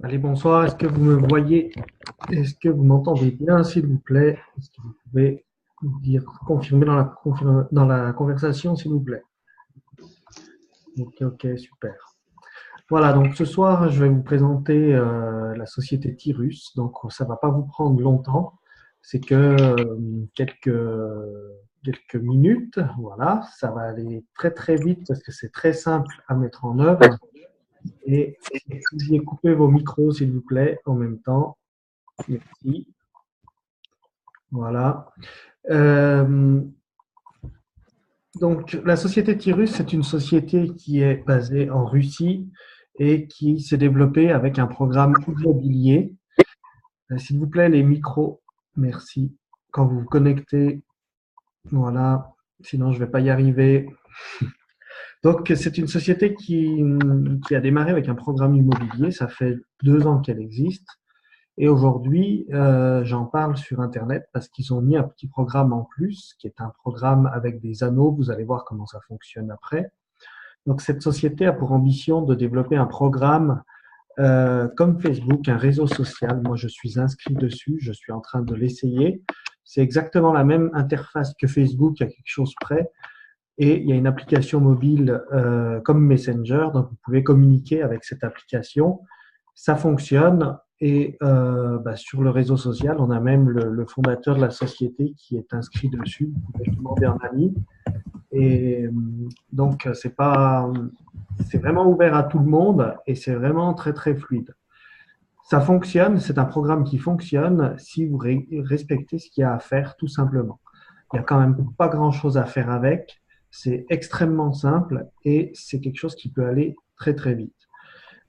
Allez, bonsoir. Est-ce que vous me voyez? Est-ce que vous m'entendez bien, s'il vous plaît? Est-ce que vous pouvez dire, confirmer dans la conversation, s'il vous plaît? Ok, ok, super. Voilà, donc ce soir, je vais vous présenter la société Tyrus. Donc, ça va pas vous prendre longtemps. C'est que quelques minutes. Voilà, ça va aller très très vite parce que c'est très simple à mettre en œuvre. Et si vous pouviez couper vos micros, s'il vous plaît, en même temps. Merci. Voilà. Euh, donc, la société Tyrus, c'est une société qui est basée en Russie et qui s'est développée avec un programme immobilier. S'il vous plaît, les micros, merci. Quand vous vous connectez, voilà, sinon je ne vais pas y arriver. Donc, c'est une société qui a démarré avec un programme immobilier. Ça fait 2 ans qu'elle existe. Et aujourd'hui, j'en parle sur Internet parce qu'ils ont mis un petit programme en plus, qui est un programme avec des anneaux. Vous allez voir comment ça fonctionne après. Donc, cette société a pour ambition de développer un programme comme Facebook, un réseau social. Moi, je suis inscrit dessus, je suis en train de l'essayer. C'est exactement la même interface que Facebook, à quelque chose près. Et il y a une application mobile comme Messenger, donc vous pouvez communiquer avec cette application. Ça fonctionne et sur le réseau social, on a même le fondateur de la société qui est inscrit dessus. Vous pouvez demander un ami. Et donc, c'est vraiment ouvert à tout le monde et c'est vraiment très, très fluide. Ça fonctionne, c'est un programme qui fonctionne si vous respectez ce qu'il y a à faire, tout simplement. Il n'y a quand même pas grand-chose à faire avec. C'est extrêmement simple et c'est quelque chose qui peut aller très, très vite.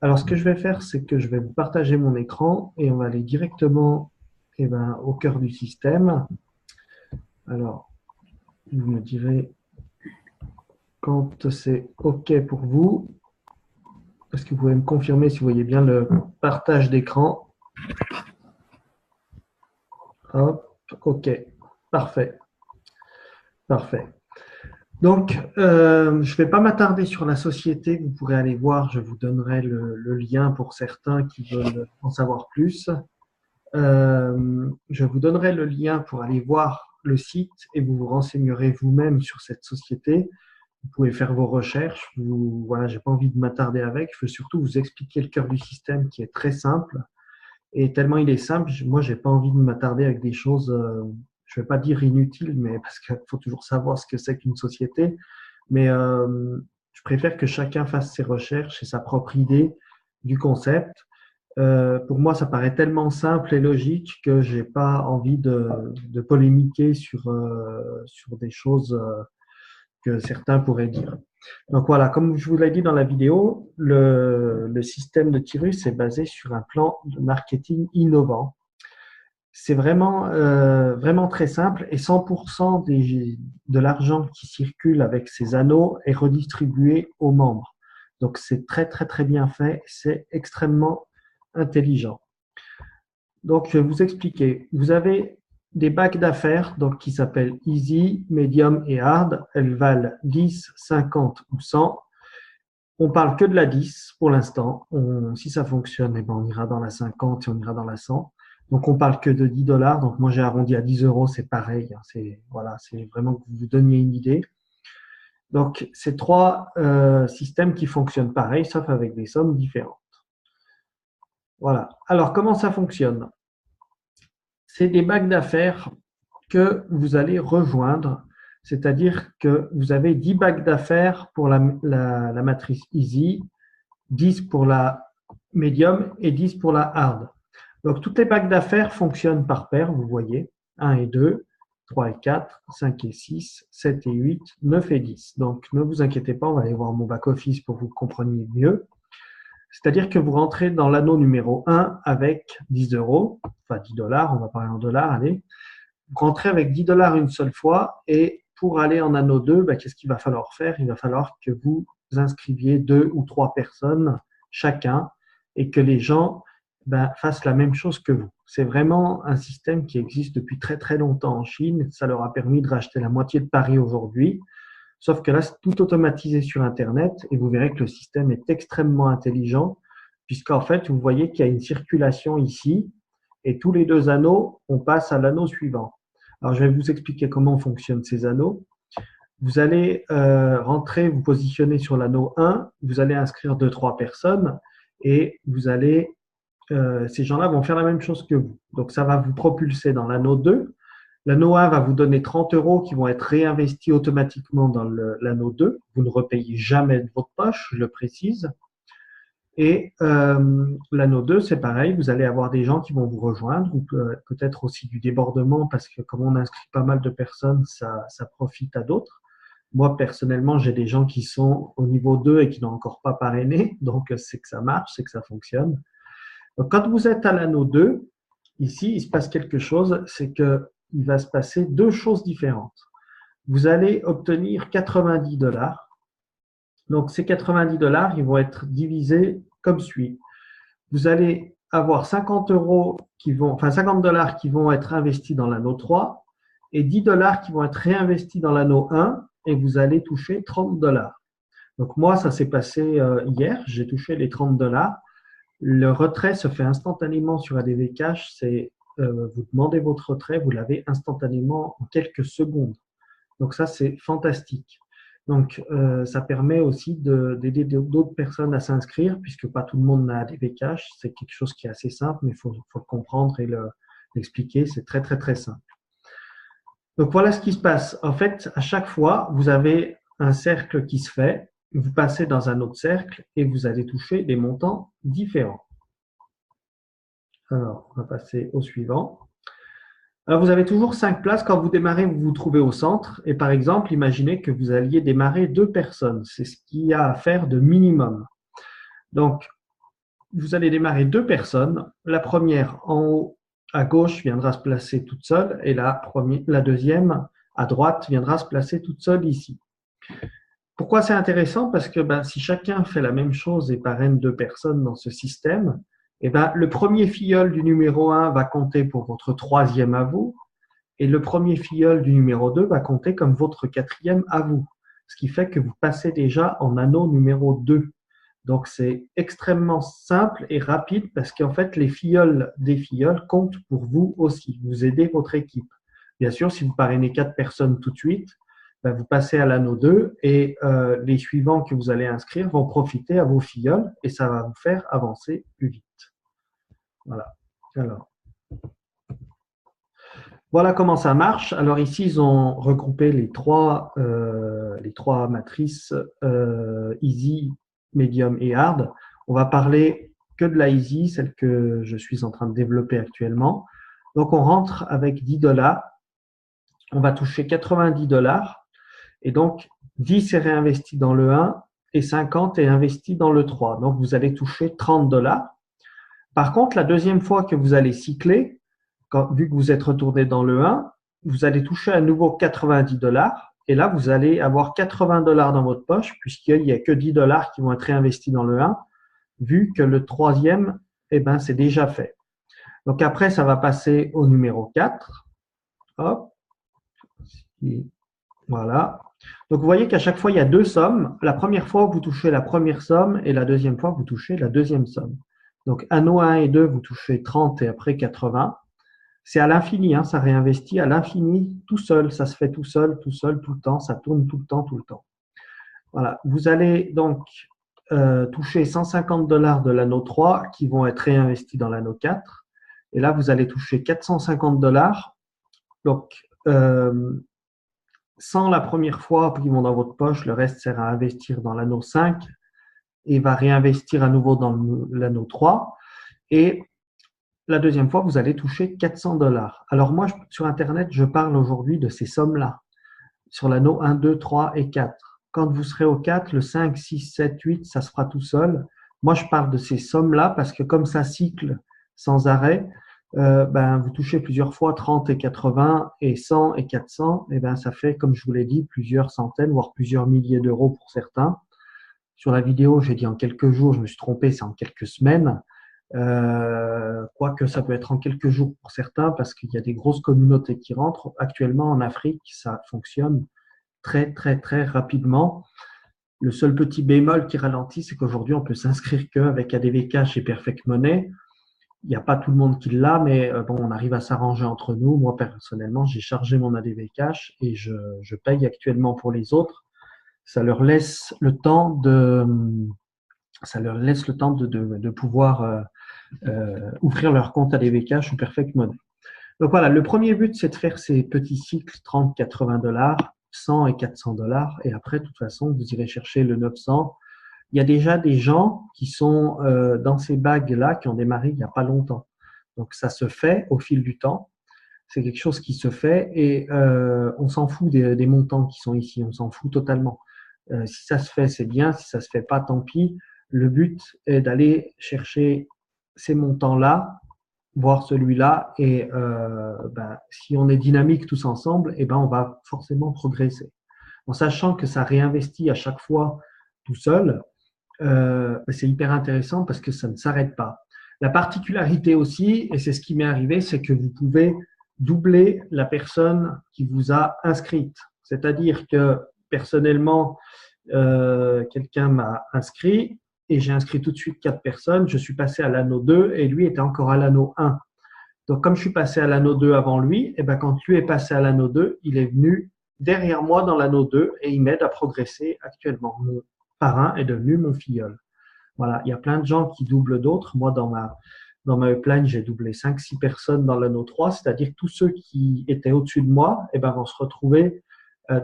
Alors, ce que je vais faire, c'est que je vais vous partager mon écran et on va aller directement au cœur du système. Alors, vous me direz quand c'est OK pour vous. Est-ce que vous pouvez me confirmer si vous voyez bien le partage d'écran? Hop, OK. Parfait. Parfait. Donc, je ne vais pas m'attarder sur la société. Vous pourrez aller voir, je vous donnerai le lien pour certains qui veulent en savoir plus. Je vous donnerai le lien pour aller voir le site et vous vous renseignerez vous-même sur cette société. Vous pouvez faire vos recherches. Voilà, j'ai pas envie de m'attarder avec. Je veux surtout vous expliquer le cœur du système qui est très simple. Et tellement il est simple, moi, j'ai pas envie de m'attarder avec des choses, je vais pas dire inutiles, mais parce qu'il faut toujours savoir ce que c'est qu'une société. Mais je préfère que chacun fasse ses recherches et sa propre idée du concept. Pour moi, ça paraît tellement simple et logique que j'ai pas envie de polémiquer sur des choses que certains pourraient dire. Donc voilà, comme je vous l'ai dit dans la vidéo, le système de Tyrus est basé sur un plan de marketing innovant. C'est vraiment très simple et 100% de l'argent qui circule avec ces anneaux est redistribué aux membres. Donc c'est très très très bien fait, c'est extrêmement intelligent. Donc je vais vous expliquer. Vous avez des bacs d'affaires donc, qui s'appellent Easy, Medium et Hard. Elles valent 10, 50 ou 100. On parle que de la 10 pour l'instant. Si ça fonctionne, eh ben, on ira dans la 50 et on ira dans la 100. Donc, on parle que de 10 dollars. Donc, moi, j'ai arrondi à 10 euros. C'est pareil. C'est voilà, c'est vraiment que vous vous donniez une idée. Donc, c'est trois systèmes qui fonctionnent pareil, sauf avec des sommes différentes. Voilà. Alors, comment ça fonctionne? C'est des bacs d'affaires que vous allez rejoindre. C'est-à-dire que vous avez 10 bacs d'affaires pour la matrice Easy, 10 pour la medium et 10 pour la hard. Donc, toutes les bacs d'affaires fonctionnent par paire, vous voyez, 1 et 2, 3 et 4, 5 et 6, 7 et 8, 9 et 10. Donc, ne vous inquiétez pas, on va aller voir mon back-office pour que vous compreniez mieux. C'est-à-dire que vous rentrez dans l'anneau numéro 1 avec 10 euros, enfin 10 dollars, on va parler en dollars, allez. Vous rentrez avec 10 dollars une seule fois et pour aller en anneau 2, qu'est-ce qu'il va falloir faire? Il va falloir que vous inscriviez 2 ou 3 personnes chacun et que les gens fassent la même chose que vous. C'est vraiment un système qui existe depuis très très longtemps en Chine. Ça leur a permis de racheter la moitié de Paris aujourd'hui. Sauf que là, c'est tout automatisé sur Internet et vous verrez que le système est extrêmement intelligent. puisqu'en fait, vous voyez qu'il y a une circulation ici, et tous les 2 anneaux, on passe à l'anneau suivant. Alors, je vais vous expliquer comment fonctionnent ces anneaux. Vous allez rentrer, vous positionner sur l'anneau 1, vous allez inscrire 2-3 personnes, et vous allez, ces gens-là vont faire la même chose que vous. Donc, ça va vous propulser dans l'anneau 2. L'anneau 1 va vous donner 30 € qui vont être réinvestis automatiquement dans l'anneau 2. Vous ne repayez jamais de votre poche, je le précise. Et l'anneau 2, c'est pareil, vous allez avoir des gens qui vont vous rejoindre, ou peut-être aussi du débordement, parce que comme on inscrit pas mal de personnes, ça profite à d'autres. Moi, personnellement, j'ai des gens qui sont au niveau 2 et qui n'ont encore pas parrainé, donc c'est que ça marche, c'est que ça fonctionne. Donc, quand vous êtes à l'anneau 2, ici, il se passe quelque chose, c'est qu'il va se passer 2 choses différentes. Vous allez obtenir 90 $. Donc, ces 90 $, ils vont être divisés comme suit. Vous allez avoir 50 € enfin 50 $ qui vont être investis dans l'anneau 3 et 10 $ qui vont être réinvestis dans l'anneau 1 et vous allez toucher 30 $. Donc, moi, ça s'est passé hier, j'ai touché les 30 $. Le retrait se fait instantanément sur ADV Cash. C'est vous demandez votre retrait, vous l'avez instantanément en quelques secondes. Donc ça, c'est fantastique. Donc, ça permet aussi d'aider d'autres personnes à s'inscrire, puisque pas tout le monde n'a ADV Cash. C'est quelque chose qui est assez simple, mais il faut le comprendre et l'expliquer. C'est très, très, très simple. Donc, voilà ce qui se passe. En fait, à chaque fois, vous avez un cercle qui se fait. Vous passez dans un autre cercle et vous allez toucher des montants différents. Alors, on va passer au suivant. Alors, vous avez toujours 5 places. Quand vous démarrez, vous vous trouvez au centre. Et par exemple, imaginez que vous alliez démarrer 2 personnes. C'est ce qu'il y a à faire de minimum. Donc, vous allez démarrer 2 personnes. La première, en haut, à gauche, viendra se placer toute seule. Et la deuxième, à droite, viendra se placer toute seule ici. Pourquoi c'est intéressant? Parce que si chacun fait la même chose et parraine 2 personnes dans ce système, le premier filleul du numéro 1 va compter pour votre troisième à vous, et le premier filleul du numéro 2 va compter comme votre quatrième à vous. Ce qui fait que vous passez déjà en anneau numéro 2. Donc, c'est extrêmement simple et rapide parce qu'en fait, les filleuls des filleuls comptent pour vous aussi. Vous aidez votre équipe. Bien sûr, si vous parrainez 4 personnes tout de suite, vous passez à l'anneau 2 et les suivants que vous allez inscrire vont profiter à vos filleuls et ça va vous faire avancer plus vite. Voilà. Alors, voilà comment ça marche. Alors ici, ils ont regroupé les trois matrices Easy, Medium et Hard. On va parler que de la Easy, celle que je suis en train de développer actuellement. Donc, on rentre avec 10 $. On va toucher 90 $. Et donc, 10 est réinvesti dans le 1 et 50 est investi dans le 3. Donc, vous allez toucher 30 $. Par contre, la deuxième fois que vous allez cycler, vu que vous êtes retourné dans le 1, vous allez toucher à nouveau 90 $. Et là, vous allez avoir 80 $ dans votre poche, puisqu'il n'y a que 10 $ qui vont être réinvestis dans le 1, vu que le troisième, c'est déjà fait. Donc après, ça va passer au numéro 4. Hop. Voilà. Donc, vous voyez qu'à chaque fois, il y a 2 sommes. La première fois, vous touchez la première somme et la deuxième fois, vous touchez la deuxième somme. Donc, anneau 1 et 2, vous touchez 30 et après 80. C'est à l'infini, ça réinvestit à l'infini tout seul. Ça se fait tout seul, tout le temps. Ça tourne tout le temps, tout le temps. Voilà. Vous allez donc toucher 150 $ de l'anneau 3 qui vont être réinvestis dans l'anneau 4. Et là, vous allez toucher 450 $. Donc, sans la première fois qui vont dans votre poche, le reste sert à investir dans l'anneau 5 et va réinvestir à nouveau dans l'anneau 3. Et la deuxième fois, vous allez toucher 400 $. Alors moi, sur Internet, je parle aujourd'hui de ces sommes-là, sur l'anneau 1, 2, 3 et 4. Quand vous serez au 4, le 5, 6, 7, 8, ça se fera tout seul. Moi, je parle de ces sommes-là parce que comme ça cycle sans arrêt, vous touchez plusieurs fois 30 et 80 et 100 et 400, ça fait, comme je vous l'ai dit, plusieurs centaines, voire plusieurs milliers d'euros pour certains. Sur la vidéo, j'ai dit en quelques jours, je me suis trompé, c'est en quelques semaines. Quoique ça peut être en quelques jours pour certains parce qu'il y a des grosses communautés qui rentrent. Actuellement, en Afrique, ça fonctionne très, très, très rapidement. Le seul petit bémol qui ralentit, c'est qu'aujourd'hui, on peut s'inscrire qu'avec ADV Cash et Perfect Money. Il n'y a pas tout le monde qui l'a, mais bon, on arrive à s'arranger entre nous. Moi, personnellement, j'ai chargé mon ADV Cash et je paye actuellement pour les autres. Ça leur laisse le temps de pouvoir ouvrir leur compte ADV Cash ou Perfect Money. Donc voilà, le premier but, c'est de faire ces petits cycles 30, 80 dollars, 100 et 400 dollars. Et après, de toute façon, vous irez chercher le 900. Il y a déjà des gens qui sont dans ces bagues-là, qui ont démarré il n'y a pas longtemps. Donc ça se fait au fil du temps. C'est quelque chose qui se fait et on s'en fout des montants qui sont ici. On s'en fout totalement. Si ça se fait, c'est bien. Si ça se fait pas, tant pis. Le but est d'aller chercher ces montants-là, voir celui-là et si on est dynamique tous ensemble, on va forcément progresser. En sachant que ça réinvestit à chaque fois tout seul, c'est hyper intéressant parce que ça ne s'arrête pas. La particularité aussi, et c'est ce qui m'est arrivé, c'est que vous pouvez doubler la personne qui vous a inscrite. C'est-à-dire que personnellement, quelqu'un m'a inscrit et j'ai inscrit tout de suite 4 personnes. Je suis passé à l'anneau 2 et lui était encore à l'anneau 1. Donc, comme je suis passé à l'anneau 2 avant lui, quand lui est passé à l'anneau 2, il est venu derrière moi dans l'anneau 2 et il m'aide à progresser actuellement. Mon parrain est devenu mon filleul. Voilà, il y a plein de gens qui doublent d'autres. Moi, dans ma upline, j'ai doublé 5-6 personnes dans l'anneau 3, c'est-à-dire tous ceux qui étaient au-dessus de moi vont se retrouver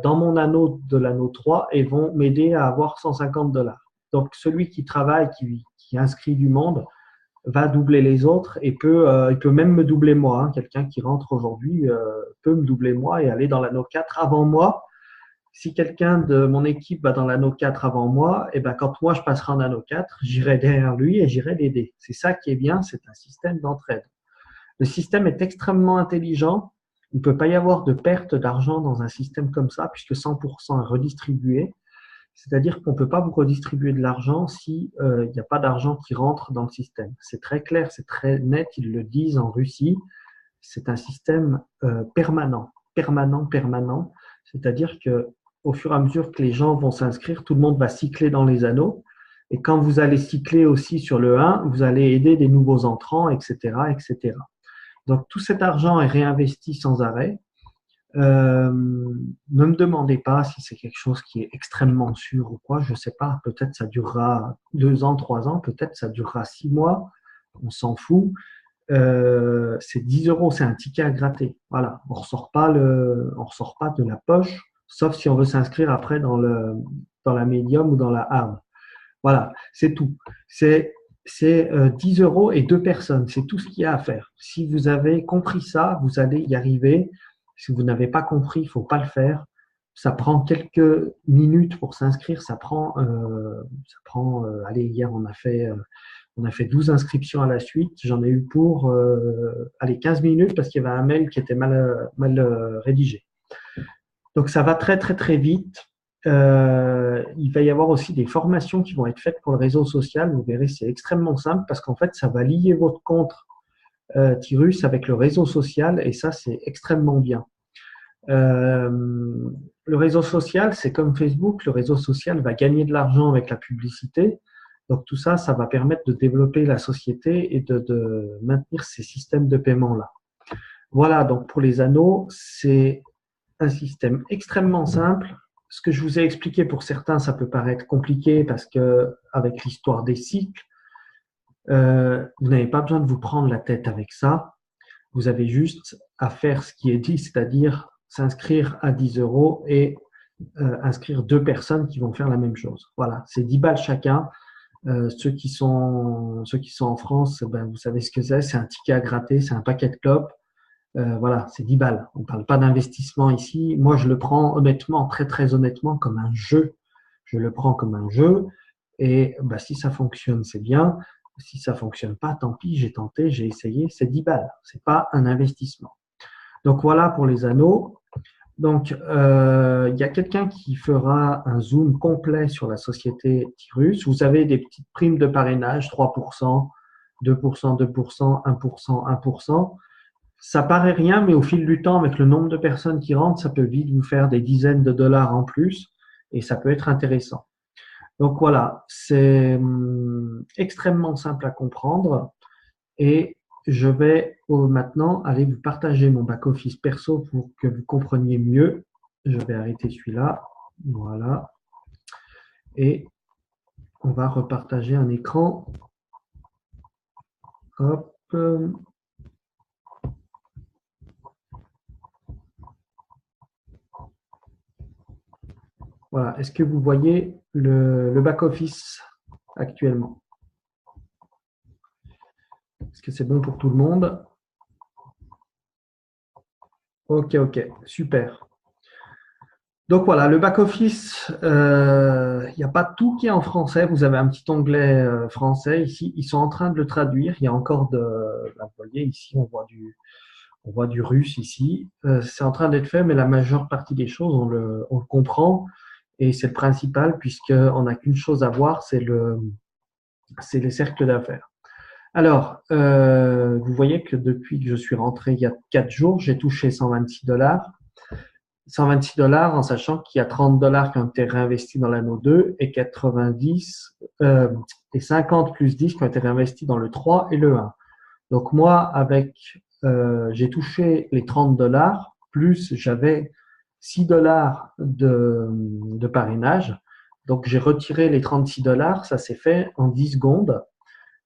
dans mon anneau de l'anneau 3 et vont m'aider à avoir 150 dollars. Donc, celui qui travaille, qui inscrit du monde, va doubler les autres et il peut même me doubler moi. Quelqu'un qui rentre aujourd'hui peut me doubler moi et aller dans l'anneau 4 avant moi. Si quelqu'un de mon équipe va dans l'anneau 4 avant moi, quand moi je passerai en anneau 4, j'irai derrière lui et j'irai l'aider. C'est ça qui est bien, c'est un système d'entraide. Le système est extrêmement intelligent. Il ne peut pas y avoir de perte d'argent dans un système comme ça puisque 100% est redistribué. C'est-à-dire qu'on ne peut pas vous redistribuer de l'argent si il n'y a pas d'argent qui rentre dans le système. C'est très clair, c'est très net, ils le disent en Russie. C'est un système permanent. C'est-à-dire que au fur et à mesure que les gens vont s'inscrire, tout le monde va cycler dans les anneaux. Et quand vous allez cycler aussi sur le 1, vous allez aider des nouveaux entrants, etc., etc. Donc tout cet argent est réinvesti sans arrêt. Ne me demandez pas si c'est quelque chose qui est extrêmement sûr ou quoi, je ne sais pas. Peut-être ça durera 2 ans, 3 ans, peut-être ça durera 6 mois, on s'en fout. C'est 10 euros, c'est un ticket à gratter. Voilà, on ressort pas de la poche, sauf si on veut s'inscrire après dans la médium ou dans la hard. Voilà, c'est tout. C'est 10 euros et 2 personnes, c'est tout ce qu'il y a à faire. Si vous avez compris ça, vous allez y arriver. Si vous n'avez pas compris, il ne faut pas le faire. Ça prend quelques minutes pour s'inscrire. Allez, hier, on a fait 12 inscriptions à la suite. J'en ai eu pour 15 minutes parce qu'il y avait un mail qui était mal rédigé. Donc, ça va très, très, très vite. Il va y avoir aussi des formations qui vont être faites pour le réseau social. Vous verrez, c'est extrêmement simple parce qu'en fait, ça va lier votre compte Tirus avec le réseau social et ça, c'est extrêmement bien. Le réseau social, c'est comme Facebook, le réseau social va gagner de l'argent avec la publicité. Donc tout ça, ça va permettre de développer la société et de maintenir ces systèmes de paiement-là. Voilà, donc pour les anneaux, c'est un système extrêmement simple. Ce que je vous ai expliqué pour certains, ça peut paraître compliqué parce que avec l'histoire des cycles, vous n'avez pas besoin de vous prendre la tête avec ça. Vous avez juste à faire ce qui est dit, c'est-à-dire s'inscrire à 10 euros et inscrire 2 personnes qui vont faire la même chose. Voilà, c'est 10 balles chacun. Ceux qui sont en France, vous savez ce que c'est un ticket à gratter, c'est un paquet de clopes. Voilà, c'est 10 balles. On ne parle pas d'investissement ici. Moi, je le prends honnêtement, très très honnêtement, comme un jeu. Je le prends comme un jeu et si ça fonctionne, c'est bien. Si ça fonctionne pas, tant pis, j'ai tenté, j'ai essayé, c'est 10 balles. C'est pas un investissement. Donc voilà pour les anneaux. Donc, il y a quelqu'un qui fera un zoom complet sur la société Tirus. Vous avez des petites primes de parrainage, 3%, 2%, 2%, 1%, 1%. Ça paraît rien, mais au fil du temps, avec le nombre de personnes qui rentrent, ça peut vite vous faire des dizaines de dollars en plus et ça peut être intéressant. Donc voilà, c'est extrêmement simple à comprendre et je vais maintenant aller vous partager mon back-office perso pour que vous compreniez mieux. Je vais arrêter celui-là. Voilà. Et on va repartager un écran. Hop. Voilà. Est-ce que vous voyez le back-office actuellement? Est-ce que c'est bon pour tout le monde? Ok, ok, super. Donc voilà, le back-office, il n'y a pas tout qui est en français. Vous avez un petit onglet français ici. Ils sont en train de le traduire. Il y a encore vous voyez ici, on voit du russe ici. C'est en train d'être fait, mais la majeure partie des choses, on le comprend. Et c'est le principal, puisqu'on n'a qu'une chose à voir, c'est les cercles d'affaires. Alors, vous voyez que depuis que je suis rentré il y a 4 jours, j'ai touché 126 $. 126 $ en sachant qu'il y a 30 $ qui ont été réinvestis dans l'anneau 2 et 90 et 50 plus 10 qui ont été réinvestis dans le 3 et le 1. Donc moi, j'ai touché les 30 $ plus j'avais 6 $ de parrainage. Donc j'ai retiré les 36 $. Ça s'est fait en 10 secondes.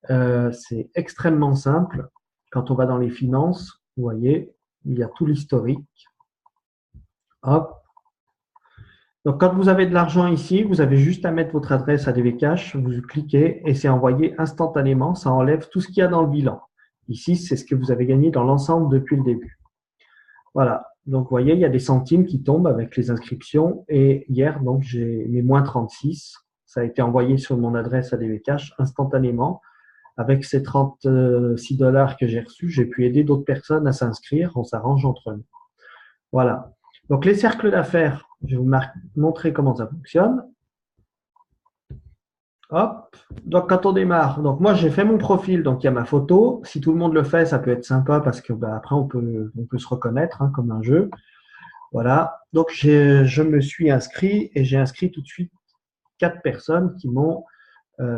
C'est extrêmement simple. Quand on va dans les finances, vous voyez, il y a tout l'historique. Hop. Donc, quand vous avez de l'argent ici, vous avez juste à mettre votre adresse à DV Cash, vous cliquez et c'est envoyé instantanément. Ça enlève tout ce qu'il y a dans le bilan. Ici, c'est ce que vous avez gagné dans l'ensemble depuis le début. Voilà. Donc, vous voyez, il y a des centimes qui tombent avec les inscriptions. Et hier, donc, j'ai mes moins 36. Ça a été envoyé sur mon adresse à DV Cash instantanément. Avec ces 36 $ que j'ai reçus, j'ai pu aider d'autres personnes à s'inscrire. On s'arrange entre nous. Voilà. Donc, les cercles d'affaires, je vais vous montrer comment ça fonctionne. Hop. Donc, quand on démarre, donc moi, j'ai fait mon profil, donc il y a ma photo. Si tout le monde le fait, ça peut être sympa parce que après, on peut se reconnaître comme un jeu. Voilà. Donc, je me suis inscrit et j'ai inscrit tout de suite 4 personnes qui m'ont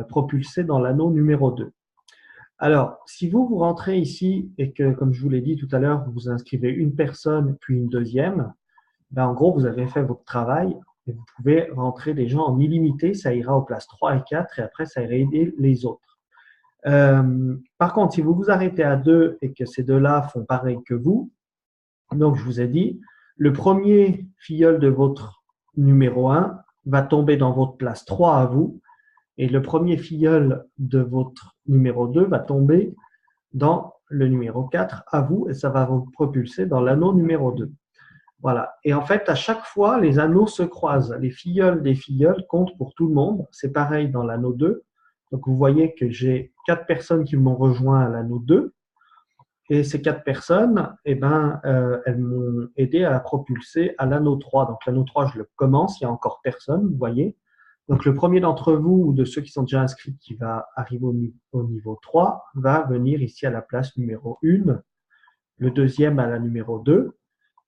propulsé dans l'anneau numéro 2. Alors, si vous rentrez ici et que, comme je vous l'ai dit tout à l'heure, vous inscrivez une personne puis une deuxième, en gros, vous avez fait votre travail et vous pouvez rentrer des gens en illimité. Ça ira aux places 3 et 4 et après, ça ira aider les autres. Par contre, si vous vous arrêtez à 2 et que ces deux-là font pareil que vous, donc je vous ai dit, le premier filleul de votre numéro 1 va tomber dans votre place 3 à vous et le premier filleul de votre numéro 2 va tomber dans le numéro 4 à vous et ça va vous propulser dans l'anneau numéro 2. Voilà. Et en fait, à chaque fois, les anneaux se croisent. Les filleuls des filleuls comptent pour tout le monde. C'est pareil dans l'anneau 2. Donc, vous voyez que j'ai 4 personnes qui m'ont rejoint à l'anneau 2. Et ces 4 personnes, elles m'ont aidé à propulser à l'anneau 3. Donc, l'anneau 3, je le commence. Il n'y a encore personne, vous voyez. Donc, le premier d'entre vous ou de ceux qui sont déjà inscrits qui va arriver au niveau 3 va venir ici à la place numéro 1. Le deuxième à la numéro 2.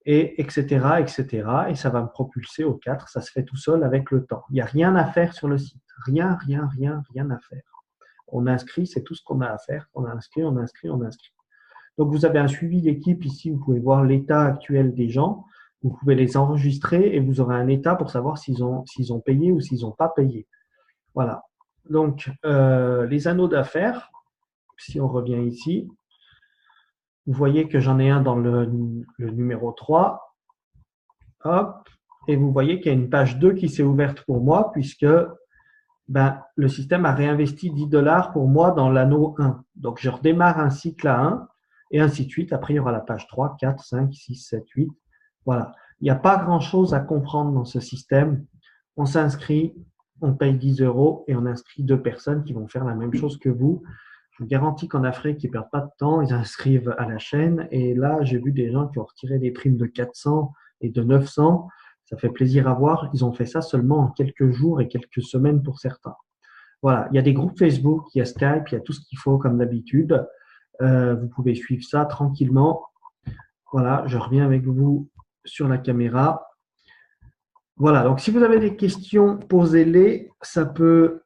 Et etc., etc. Et ça va me propulser au 4. Ça se fait tout seul avec le temps. Il n'y a rien à faire sur le site. Rien à faire. On inscrit, c'est tout ce qu'on a à faire. On a inscrit, on inscrit, on inscrit. Donc, vous avez un suivi d'équipe ici. Vous pouvez voir l'état actuel des gens. Vous pouvez les enregistrer et vous aurez un état pour savoir s'ils ont payé ou s'ils n'ont pas payé. Voilà. Donc, les anneaux d'affaires, si on revient ici, vous voyez que j'en ai un dans le numéro 3. Hop. Et vous voyez qu'il y a une page 2 qui s'est ouverte pour moi puisque le système a réinvesti 10 $ pour moi dans l'anneau 1. Donc, je redémarre un cycle à 1 et ainsi de suite. Après, il y aura la page 3, 4, 5, 6, 7, 8. Voilà. Il n'y a pas grand-chose à comprendre dans ce système. On s'inscrit, on paye 10 € et on inscrit 2 personnes qui vont faire la même chose que vous. Je vous garantis qu'en Afrique, ils ne perdent pas de temps. Ils inscrivent à la chaîne. Et là, j'ai vu des gens qui ont retiré des primes de 400 et de 900. Ça fait plaisir à voir. Ils ont fait ça seulement en quelques jours et quelques semaines pour certains. Voilà, il y a des groupes Facebook, il y a Skype, il y a tout ce qu'il faut comme d'habitude. Vous pouvez suivre ça tranquillement. Voilà, je reviens avec vous sur la caméra. Voilà, donc si vous avez des questions, posez-les. Ça peut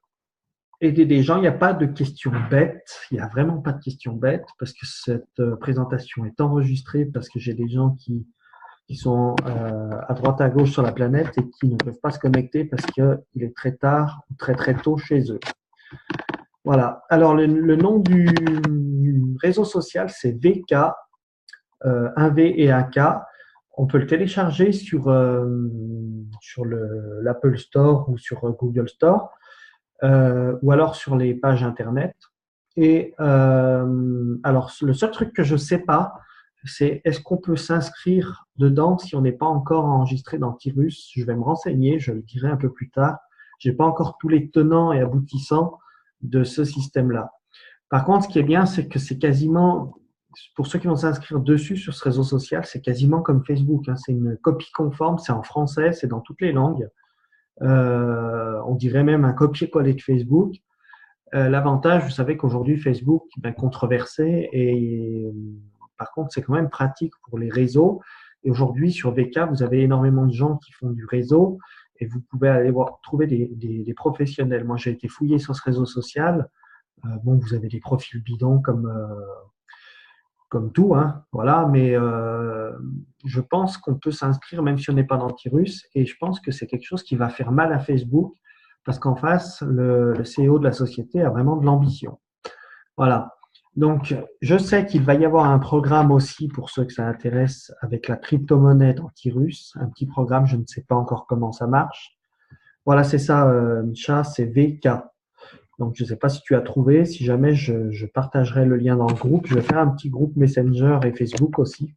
aider des gens. Il n'y a pas de questions bêtes. Il n'y a vraiment pas de questions bêtes parce que cette présentation est enregistrée parce que j'ai des gens qui sont à droite à gauche sur la planète et qui ne peuvent pas se connecter parce qu'il est très tard ou très très tôt chez eux. Voilà. Alors le nom du réseau social, c'est VK, un V et un K. On peut le télécharger sur l'Apple Store ou sur Google Store, ou alors sur les pages Internet. Et alors, le seul truc que je ne sais pas, c'est est-ce qu'on peut s'inscrire dedans si on n'est pas encore enregistré d'antivirus. Je vais me renseigner, je le dirai un peu plus tard. Je n'ai pas encore tous les tenants et aboutissants de ce système-là. Par contre, ce qui est bien, c'est que c'est quasiment, pour ceux qui vont s'inscrire dessus sur ce réseau social, c'est quasiment comme Facebook, hein. C'est une copie conforme, c'est en français, c'est dans toutes les langues. On dirait même un copier-coller de Facebook. L'avantage, vous savez qu'aujourd'hui, Facebook est controversé et par contre, c'est quand même pratique pour les réseaux. Et aujourd'hui, sur VK, vous avez énormément de gens qui font du réseau et vous pouvez aller trouver des professionnels. Moi, j'ai été fouillé sur ce réseau social. Bon, vous avez des profils bidons comme tout, hein, voilà, mais je pense qu'on peut s'inscrire même si on n'est pas d'antivirus et je pense que c'est quelque chose qui va faire mal à Facebook parce qu'en face, le CEO de la société a vraiment de l'ambition. Voilà. Donc, je sais qu'il va y avoir un programme aussi pour ceux que ça intéresse avec la crypto-monnaie d'antivirus, un petit programme, je ne sais pas encore comment ça marche. Voilà, c'est ça, Micha, c'est VK. Donc, je ne sais pas si tu as trouvé. Si jamais, je partagerai le lien dans le groupe. Je vais faire un petit groupe Messenger et Facebook aussi.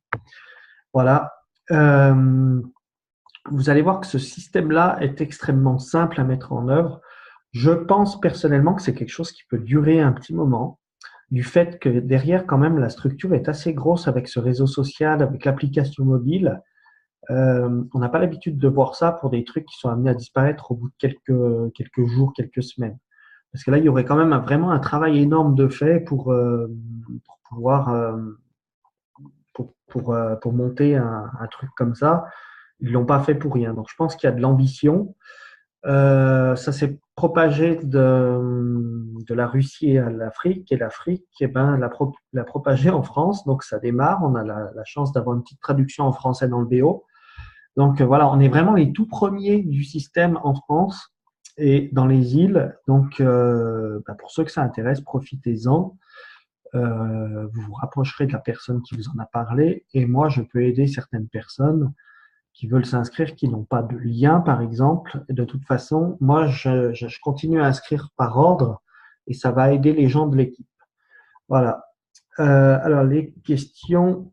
Voilà. Vous allez voir que ce système-là est extrêmement simple à mettre en œuvre. Je pense personnellement que c'est quelque chose qui peut durer un petit moment, du fait que derrière, quand même, la structure est assez grosse avec ce réseau social, avec l'application mobile. On n'a pas l'habitude de voir ça pour des trucs qui sont amenés à disparaître au bout de quelques jours, quelques semaines. Parce que là, il y aurait quand même vraiment un travail énorme de fait pour pouvoir pour monter un truc comme ça. Ils l'ont pas fait pour rien. Donc, je pense qu'il y a de l'ambition. Ça s'est propagé de la Russie à l'Afrique et l'Afrique l'a propagé en France. Donc, ça démarre. On a la chance d'avoir une petite traduction en français dans le BO. Donc, voilà, on est vraiment les tout premiers du système en France et dans les îles. Donc, pour ceux que ça intéresse, profitez-en. Vous vous rapprocherez de la personne qui vous en a parlé. Et moi, je peux aider certaines personnes qui veulent s'inscrire, qui n'ont pas de lien, par exemple. Et de toute façon, moi, je continue à inscrire par ordre et ça va aider les gens de l'équipe. Voilà. Alors, les questions.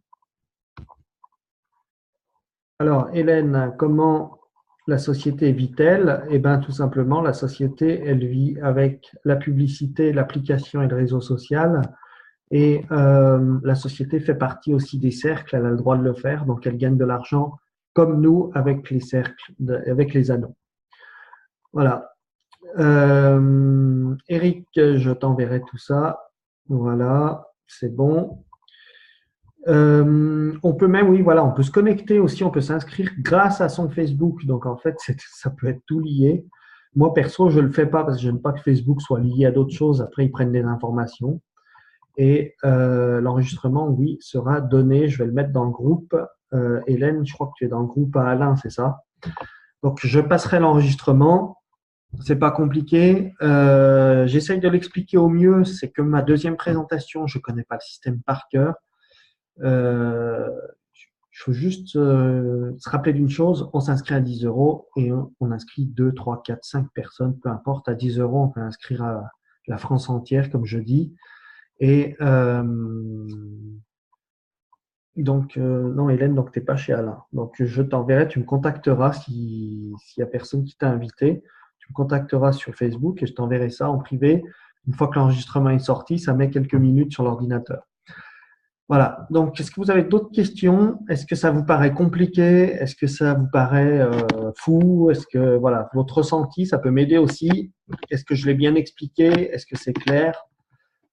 Alors, Hélène, comment la société vit-elle? Eh bien, tout simplement, la société, elle vit avec la publicité, l'application et le réseau social. Et la société fait partie aussi des cercles, elle a le droit de le faire, donc elle gagne de l'argent comme nous avec les cercles, avec les anneaux. Voilà. Eric, je t'enverrai tout ça. Voilà, c'est bon. On peut même, oui, voilà, on peut se connecter aussi, on peut s'inscrire grâce à son Facebook. Donc en fait, ça peut être tout lié. Moi, perso, je ne le fais pas parce que je n'aime pas que Facebook soit lié à d'autres choses. Après, ils prennent des informations. Et l'enregistrement, oui, sera donné. Je vais le mettre dans le groupe. Hélène, je crois que tu es dans le groupe à Alain, c'est ça? Donc, je passerai l'enregistrement. C'est pas compliqué. J'essaye de l'expliquer au mieux. C'est que ma deuxième présentation, je connais pas le système par cœur. Il faut juste se rappeler d'une chose. On s'inscrit à 10 euros et on inscrit 2, 3, 4, 5 personnes, peu importe. À 10 euros, on peut inscrire à la France entière, comme je dis. Et donc, non, Hélène, donc tu n'es pas chez Alain. Donc, je t'enverrai, tu me contacteras s'il y a personne qui t'a invité. Tu me contacteras sur Facebook et je t'enverrai ça en privé. Une fois que l'enregistrement est sorti, ça met quelques minutes sur l'ordinateur. Voilà. Donc, est-ce que vous avez d'autres questions? Est-ce que ça vous paraît compliqué? Est-ce que ça vous paraît fou? Est-ce que, voilà, votre ressenti, ça peut m'aider aussi. Est-ce que je l'ai bien expliqué? Est-ce que c'est clair?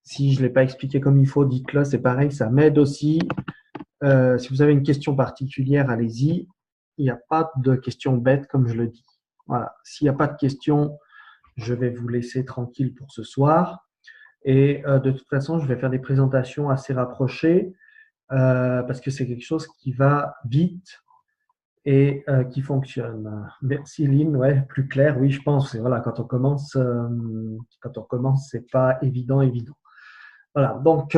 Si je ne l'ai pas expliqué comme il faut, dites-le, c'est pareil, ça m'aide aussi. Si vous avez une question particulière, allez-y. Il n'y a pas de questions bêtes, comme je le dis. Voilà. S'il n'y a pas de questions, je vais vous laisser tranquille pour ce soir. Et de toute façon, je vais faire des présentations assez rapprochées parce que c'est quelque chose qui va vite et qui fonctionne. Merci Lynn, ouais, plus clair, oui, je pense. Voilà, quand on commence, c'est pas évident. Voilà, donc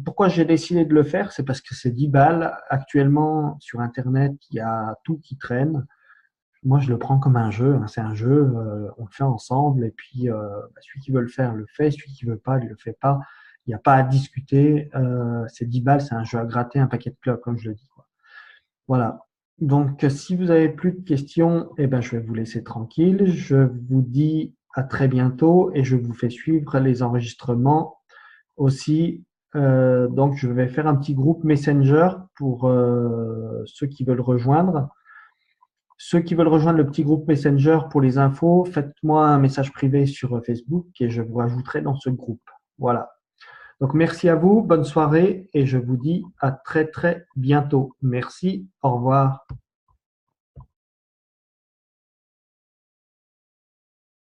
pourquoi j'ai décidé de le faire, c'est parce que c'est 10 balles. Actuellement, sur Internet, il y a tout qui traîne. Moi, je le prends comme un jeu, hein. C'est un jeu, on le fait ensemble, et puis celui qui veut le faire le fait, celui qui veut pas, il le fait pas. Il n'y a pas à discuter. C'est 10 balles, c'est un jeu à gratter, un paquet de clopes, comme je le dis, quoi. Voilà. Donc, si vous avez plus de questions, eh ben, je vais vous laisser tranquille. Je vous dis à très bientôt et je vous fais suivre les enregistrements aussi. Donc, je vais faire un petit groupe Messenger pour ceux qui veulent rejoindre. Ceux qui veulent rejoindre le petit groupe Messenger pour les infos, faites-moi un message privé sur Facebook et je vous ajouterai dans ce groupe. Voilà. Donc, merci à vous, bonne soirée et je vous dis à très très bientôt. Merci, au revoir.